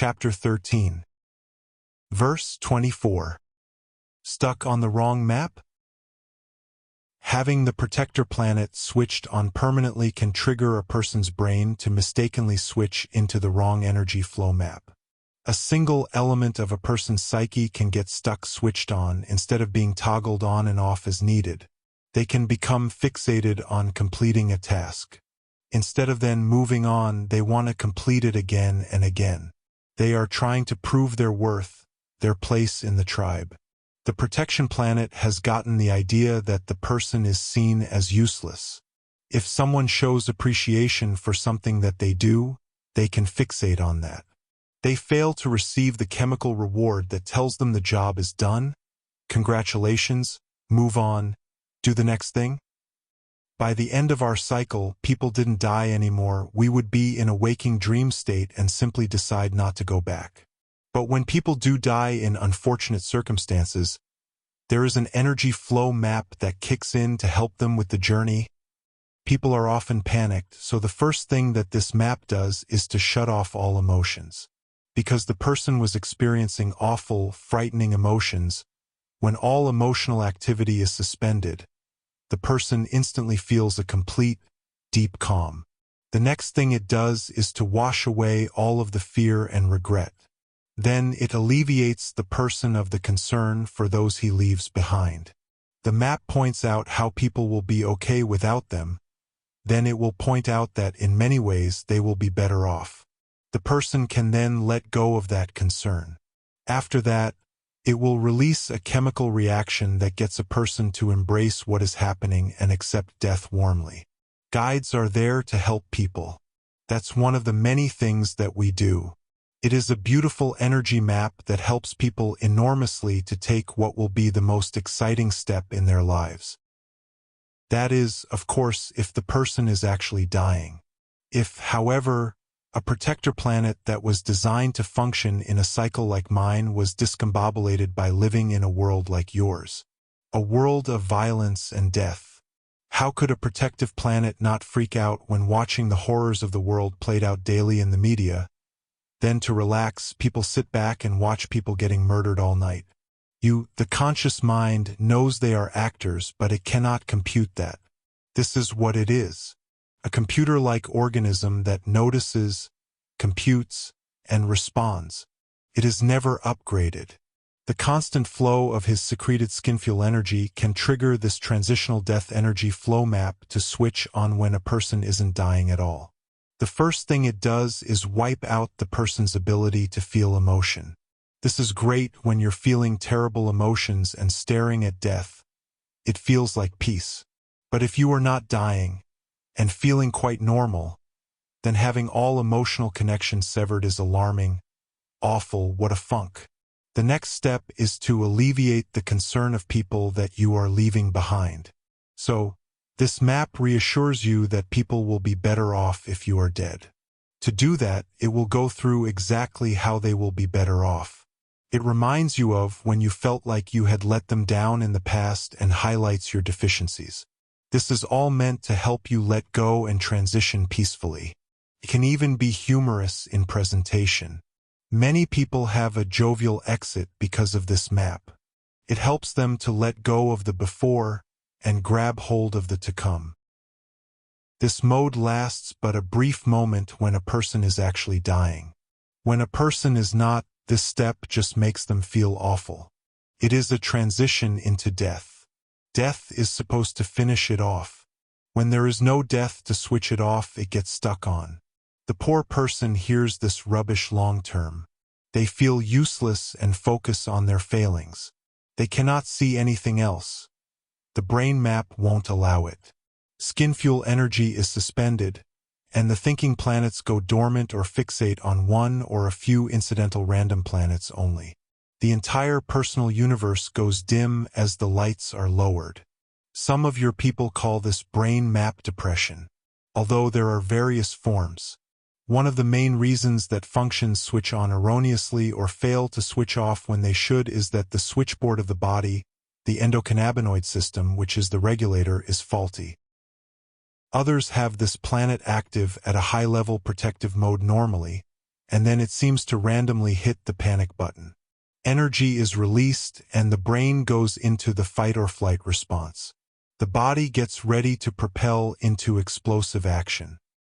Chapter 13. Verse 24. Stuck on the wrong map? Having the protector planet switched on permanently can trigger a person's brain to mistakenly switch into the wrong energy flow map. A single element of a person's psyche can get stuck switched on instead of being toggled on and off as needed. They can become fixated on completing a task. Instead of then moving on, they want to complete it again and again. They are trying to prove their worth, their place in the tribe. The protection planet has gotten the idea that the person is seen as useless. If someone shows appreciation for something that they do, they can fixate on that. They fail to receive the chemical reward that tells them the job is done. Congratulations, move on, do the next thing. By the end of our cycle, people didn't die anymore. We would be in a waking dream state and simply decide not to go back. But when people do die in unfortunate circumstances, there is an energy flow map that kicks in to help them with the journey. People are often panicked, so the first thing that this map does is to shut off all emotions. Because the person was experiencing awful, frightening emotions, when all emotional activity is suspended, the person instantly feels a complete, deep calm. The next thing it does is to wash away all of the fear and regret. Then it alleviates the person of the concern for those he leaves behind. The map points out how people will be okay without them. Then it will point out that in many ways they will be better off. The person can then let go of that concern. After that, it will release a chemical reaction that gets a person to embrace what is happening and accept death warmly. Guides are there to help people. That's one of the many things that we do. It is a beautiful energy map that helps people enormously to take what will be the most exciting step in their lives. That is, of course, if the person is actually dying. If, however, a protector planet that was designed to function in a cycle like mine was discombobulated by living in a world like yours, a world of violence and death, how could a protective planet not freak out when watching the horrors of the world played out daily in the media? Then to relax, people sit back and watch people getting murdered all night. The conscious mind, knows they are actors, but it cannot compute that. This is what it is. A computer-like organism that notices, computes, and responds. It is never upgraded. The constant flow of his secreted skin fuel energy can trigger this transitional death energy flow map to switch on when a person isn't dying at all. The first thing it does is wipe out the person's ability to feel emotion. This is great when you're feeling terrible emotions and staring at death. It feels like peace. But if you are not dying, and feeling quite normal, then having all emotional connections severed is alarming, awful, what a funk. The next step is to alleviate the concern of people that you are leaving behind. So, this map reassures you that people will be better off if you are dead. To do that, it will go through exactly how they will be better off. It reminds you of when you felt like you had let them down in the past and highlights your deficiencies. This is all meant to help you let go and transition peacefully. It can even be humorous in presentation. Many people have a jovial exit because of this map. It helps them to let go of the before and grab hold of the to come. This mode lasts but a brief moment when a person is actually dying. When a person is not, this step just makes them feel awful. It is a transition into death. Death is supposed to finish it off. When there is no death to switch it off, it gets stuck on. The poor person hears this rubbish long-term. They feel useless and focus on their failings. They cannot see anything else. The brain map won't allow it. Skin fuel energy is suspended, and the thinking planets go dormant or fixate on one or a few incidental random planets only. The entire personal universe goes dim as the lights are lowered. Some of your people call this brain map depression, although there are various forms. One of the main reasons that functions switch on erroneously or fail to switch off when they should is that the switchboard of the body, the endocannabinoid system, which is the regulator, is faulty. Others have this planet active at a high-level protective mode normally, and then it seems to randomly hit the panic button. Energy is released, and the brain goes into the fight-or-flight response. The body gets ready to propel into explosive action.